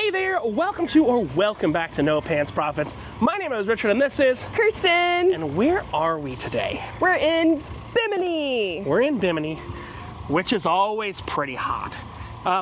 Hey there, welcome back to No Pants Profits. My name is Richard and this is Kirsten. And where are we today? We're in Bimini. We're in Bimini, which is always pretty hot.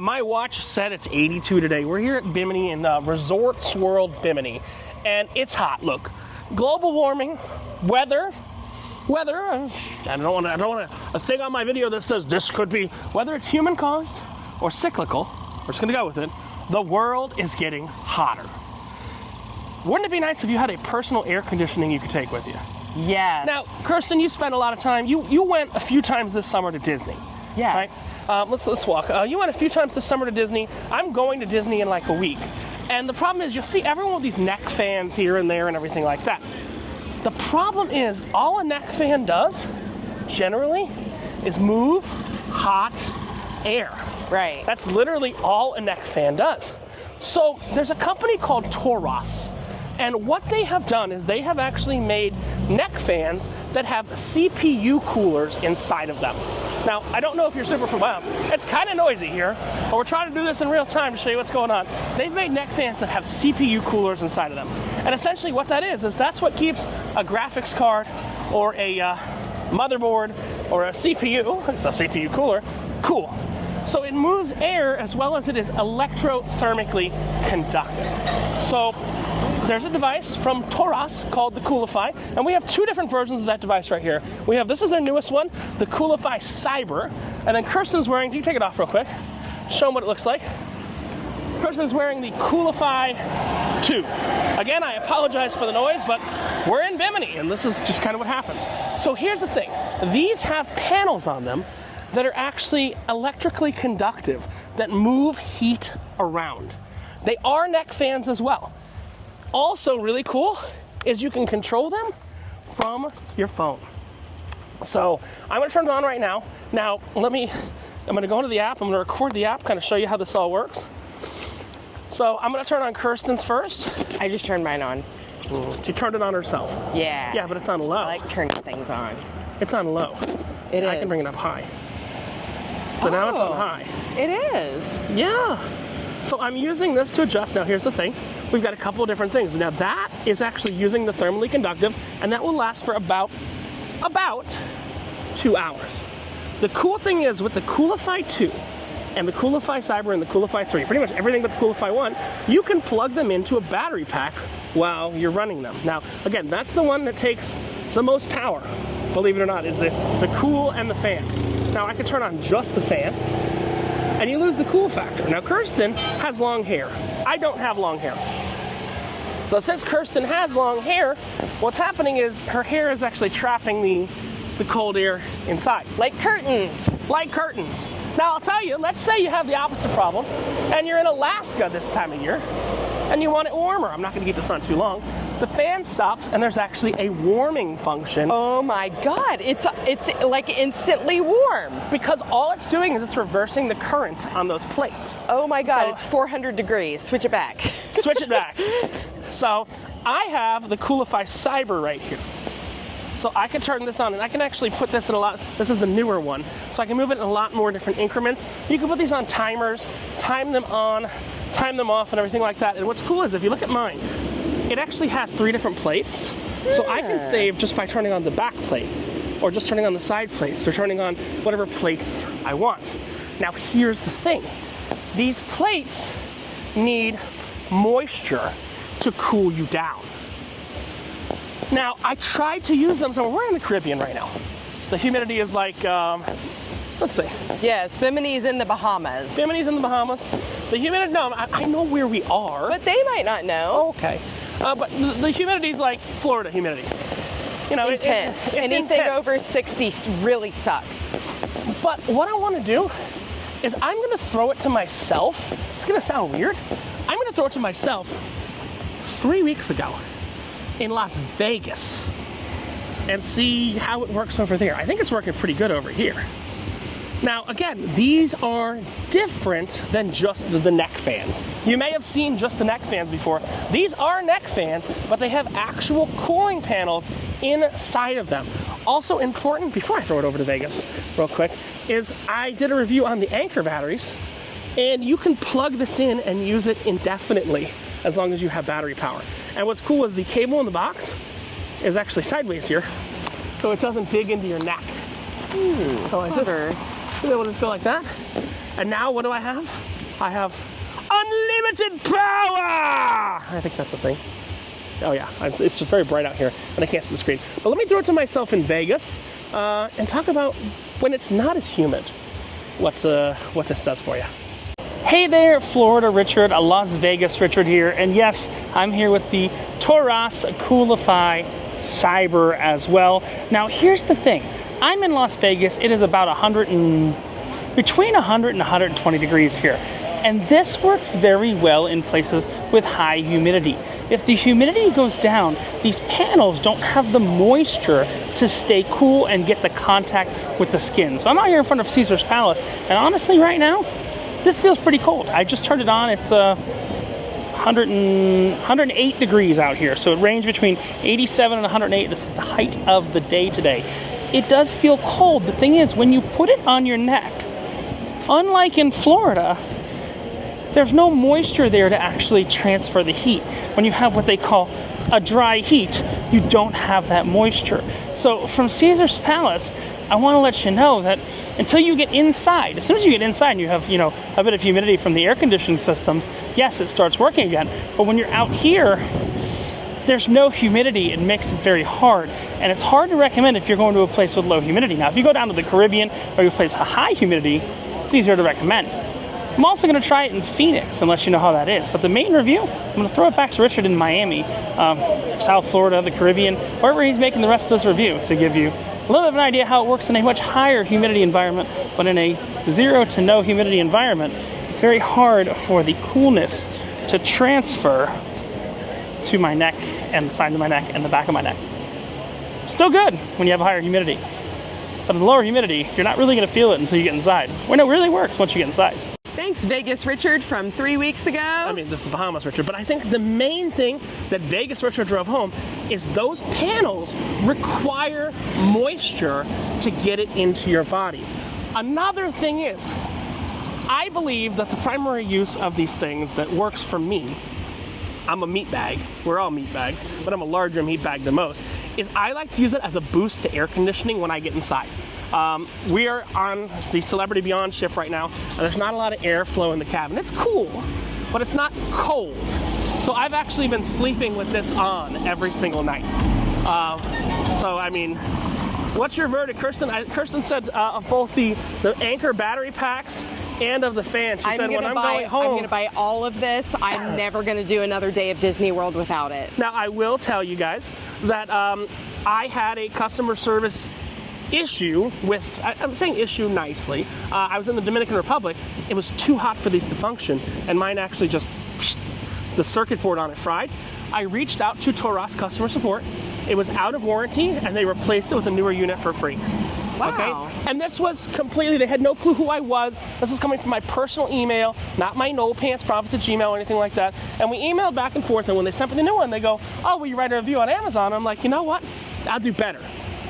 My watch said it's 82 today. We're here at Bimini in Resorts World Bimini, and it's hot. Look, global warming, weather. I don't want a thing on my video that says this could be, whether it's human caused or cyclical, we're just gonna go with it. The world is getting hotter. Wouldn't it be nice if you had a personal air conditioning you could take with you? Yes. Now, Kirsten, you spent a lot of time, you went a few times this summer to Disney. Yes. Right? Let's walk. You went a few times this summer to Disney. I'm going to Disney in like a week. And the problem is you'll see everyone with these neck fans here and there and everything like that. The problem is all a neck fan does, generally, is move hot air. Right. That's literally all a neck fan does. So there's a company called Torras, and what they have done is they have actually made neck fans that have CPU coolers inside of them. Now, I don't know if you're super familiar. It's kind of noisy here, but we're trying to do this in real time to show you what's going on. They've made neck fans that have CPU coolers inside of them. And essentially what that is that's what keeps a graphics card or a motherboard or a CPU, it's a CPU cooler, cool. So it moves air as well as it is electrothermically conductive. So there's a device from Torras called the Coolify, and we have two different versions of that device right here. We have, this is their newest one, the Coolify Cyber, and then Kirsten's wearing, can you take it off real quick? Show them what it looks like. Kirsten's wearing the Coolify 2. Again, I apologize for the noise, but we're in Bimini, and this is just kind of what happens. So here's the thing. These have panels on them that are actually electrically conductive, that move heat around. They are neck fans as well. Also really cool is you can control them from your phone. So I'm gonna turn it on right now. Now I'm gonna go into the app, I'm gonna record the app, kind of show you how this all works. So I'm gonna turn on Kirsten's first. I just turned mine on. She turned it on herself. Yeah. Yeah, but it's on low. I like turning things on. It's on low. It is. I can bring it up high. So now it's on high. It is. Yeah. So I'm using this to adjust. Now here's the thing. We've got a couple of different things. Now that is actually using the thermally conductive, and that will last for about 2 hours. The cool thing is with the Coolify 2 and the Coolify Cyber and the Coolify 3, pretty much everything but the Coolify 1, you can plug them into a battery pack while you're running them. Now, again, that's the one that takes the most power, believe it or not, is the cool and the fan. Now I can turn on just the fan, and you lose the cool factor. Now Kirsten has long hair. I don't have long hair. So since Kirsten has long hair, what's happening is her hair is actually trapping the cold air inside. Like curtains. Like curtains. Now I'll tell you, let's say you have the opposite problem, and you're in Alaska this time of year, and you want it warmer. I'm not gonna keep this on too long. The fan stops, and there's actually a warming function. Oh my God, it's like instantly warm. Because all it's doing is it's reversing the current on those plates. Oh my God, So, it's 400 degrees. Switch it back. Switch it back. So I have the Coolify Cyber right here. So I can turn this on, and I can actually put this in this is the newer one, so I can move it in a lot more different increments. You can put these on timers, time them on, time them off, and everything like that. And what's cool is if you look at mine, it actually has 3 different plates. So I can save just by turning on the back plate, or just turning on the side plates, or turning on whatever plates I want. Now here's the thing. These plates need moisture to cool you down. Now, I tried to use them, so we're in the Caribbean right now. The humidity is like, let's see. Yes, Bimini's in the Bahamas. Bimini's in the Bahamas. The humidity, no, I know where we are. But they might not know. Okay. But the humidity is like Florida humidity. You know, Intense. it's Anything intense. over 60 really sucks. But what I want to do is I'm going to throw it to myself. It's going to sound weird. I'm going to throw it to myself 3 weeks ago in Las Vegas and see how it works over there. I think it's working pretty good over here. Now, again, these are different than just the neck fans. You may have seen just the neck fans before. These are neck fans, but they have actual cooling panels inside of them. Also important, before I throw it over to Vegas real quick, is I did a review on the Anchor batteries, And you can plug this in and use it indefinitely as long as you have battery power. And what's cool is the cable in the box is actually sideways here, so it doesn't dig into your neck. So like this, we'll just go like that. And now what do I have? I have unlimited power! I think that's a thing. Oh yeah, it's just very bright out here and I can't see the screen. But let me throw it to myself in Vegas and talk about when it's not as humid, what this does for you. Hey there, Florida Richard, Las Vegas Richard here, and yes, I'm here with the Torras Coolify Cyber as well. Now here's the thing, I'm in Las Vegas, it is about between 100 and 120 degrees here. And this works very well in places with high humidity. If the humidity goes down, these panels don't have the moisture to stay cool and get the contact with the skin. So I'm out here in front of Caesar's Palace, and honestly right now, this feels pretty cold. I just turned it on, it's 108 degrees out here. So it ranges between 87 and 108. This is the height of the day today. It does feel cold. The thing is, when you put it on your neck, unlike in Florida, there's no moisture there to actually transfer the heat. When you have what they call a dry heat, you don't have that moisture. So from Caesar's Palace, I want to let you know that until you get inside, as soon as you get inside and you have, you know, a bit of humidity from the air conditioning systems, yes, it starts working again. But when you're out here, there's no humidity. It makes it very hard. And it's hard to recommend if you're going to a place with low humidity. Now, if you go down to the Caribbean or you place a high humidity, it's easier to recommend. I'm also going to try it in Phoenix, unless you know how that is. But the main review, I'm going to throw it back to Richard in Miami, South Florida, the Caribbean, wherever he's making the rest of this review, to give you a little bit of an idea how it works in a much higher humidity environment. But in a 0 to no humidity environment, it's very hard for the coolness to transfer to my neck and the side of my neck and the back of my neck. Still good when you have a higher humidity. But in lower humidity, you're not really going to feel it until you get inside. When it really works once you get inside. Thanks, Vegas Richard from 3 weeks ago. I mean, this is Bahamas Richard, but I think the main thing that Vegas Richard drove home is those panels require moisture to get it into your body. Another thing is, I believe that the primary use of these things that works for me, I'm a meat bag, we're all meat bags, but I'm a larger meat bag than most, is I like to use it as a boost to air conditioning when I get inside. We are on the Celebrity Beyond ship right now, and there's not a lot of airflow in the cabin. It's cool, but it's not cold. So I've actually been sleeping with this on every single night. So I mean, what's your verdict, Kirsten? Kirsten said of both the Anchor battery packs and of the fan. She said when I'm going home, I'm going to buy all of this. I'm never going to do another day of Disney World without it. Now I will tell you guys that I had a customer service issue with, I'm saying issue nicely, I was in the Dominican Republic, it was too hot for these to function, and mine actually just, the circuit board on it fried. I reached out to Torras customer support, it was out of warranty, and they replaced it with a newer unit for free. Wow. Okay? And this was completely, they had no clue who I was. This was coming from my personal email, not my NoPantsProfits at Gmail or anything like that. And we emailed back and forth, and when they sent me the new one, they go, oh, will you write a review on Amazon? I'm like, you know what? I'll do better.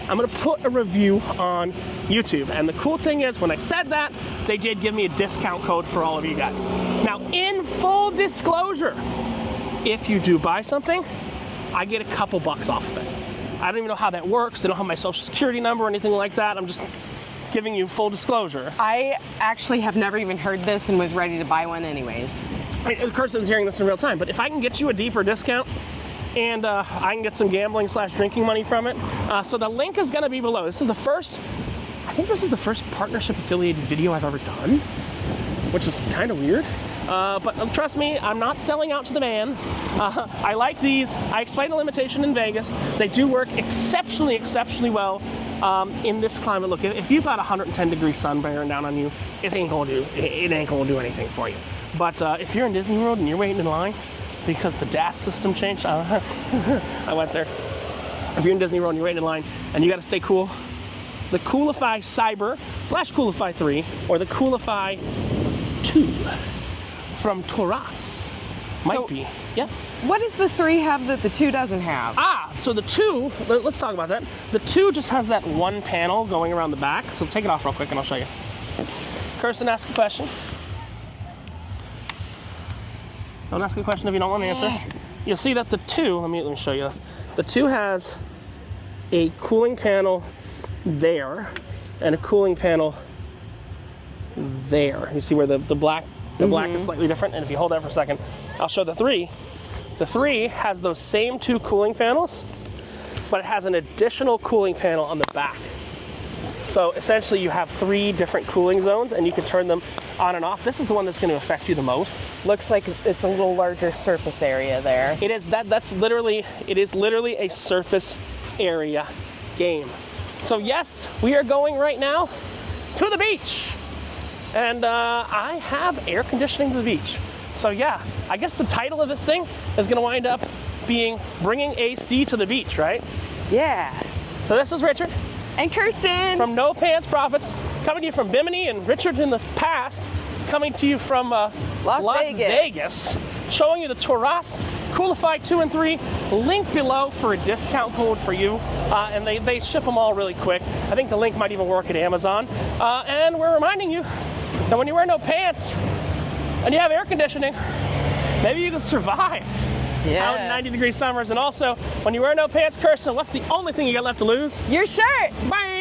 I'm gonna put a review on YouTube. And the cool thing is, when I said that, they did give me a discount code for all of you guys. Now, in full disclosure, if you do buy something, I get a couple bucks off of it. I don't even know how that works. They don't have my social security number or anything like that. I'm just giving you full disclosure. I actually have never even heard this and was ready to buy one anyways. I mean, Kirsten's hearing this in real time, but if I can get you a deeper discount, and I can get some gambling / drinking money from it. So the link is gonna be below. This is the first, I think this is the first partnership affiliated video I've ever done, which is kind of weird. But trust me, I'm not selling out to the man. I like these. I explained the limitation in Vegas. They do work exceptionally well in this climate. Look, if you've got 110 degree sun bearing down on you, it ain't gonna do anything for you. But if you're in Disney World and you're waiting in line, because the DAS system changed, I went there. If you're in Disney World and you're waiting in line and you gotta stay cool, the Coolify Cyber / Coolify 3 or the Coolify 2 from Torras might be. Yep. What does the 3 have that the 2 doesn't have? So the 2, let's talk about that. The 2 just has that one panel going around the back. So take it off real quick and I'll show you. Kirsten, ask a question. Don't ask a question if you don't want to answer. You'll see that the 2, let me show you this. The 2 has a cooling panel there and a cooling panel there. You see where the black is slightly different, and if you hold that for a second, I'll show the 3. The 3 has those same 2 cooling panels, but it has an additional cooling panel on the back. So essentially you have 3 different cooling zones and you can turn them on and off. This is the one that's going to affect you the most. Looks like it's a little larger surface area there. It is it is literally a surface area game. So yes, we are going right now to the beach. And I have air conditioning to the beach. So yeah, I guess the title of this thing is going to wind up being Bringing AC to the Beach, right? Yeah. So this is Richard. And Kirsten. From No Pants Profits, coming to you from Bimini, and Richard in the past, coming to you from Las Vegas, showing you the Torras Coolify 2 and 3. Link below for a discount code for you, and they ship them all really quick. I think the link might even work at Amazon. And we're reminding you that when you wear no pants and you have air conditioning, maybe you can survive out in 90-degree summers. And also, when you wear no pants, Kirsten, what's the only thing you got left to lose? Your shirt. Bye.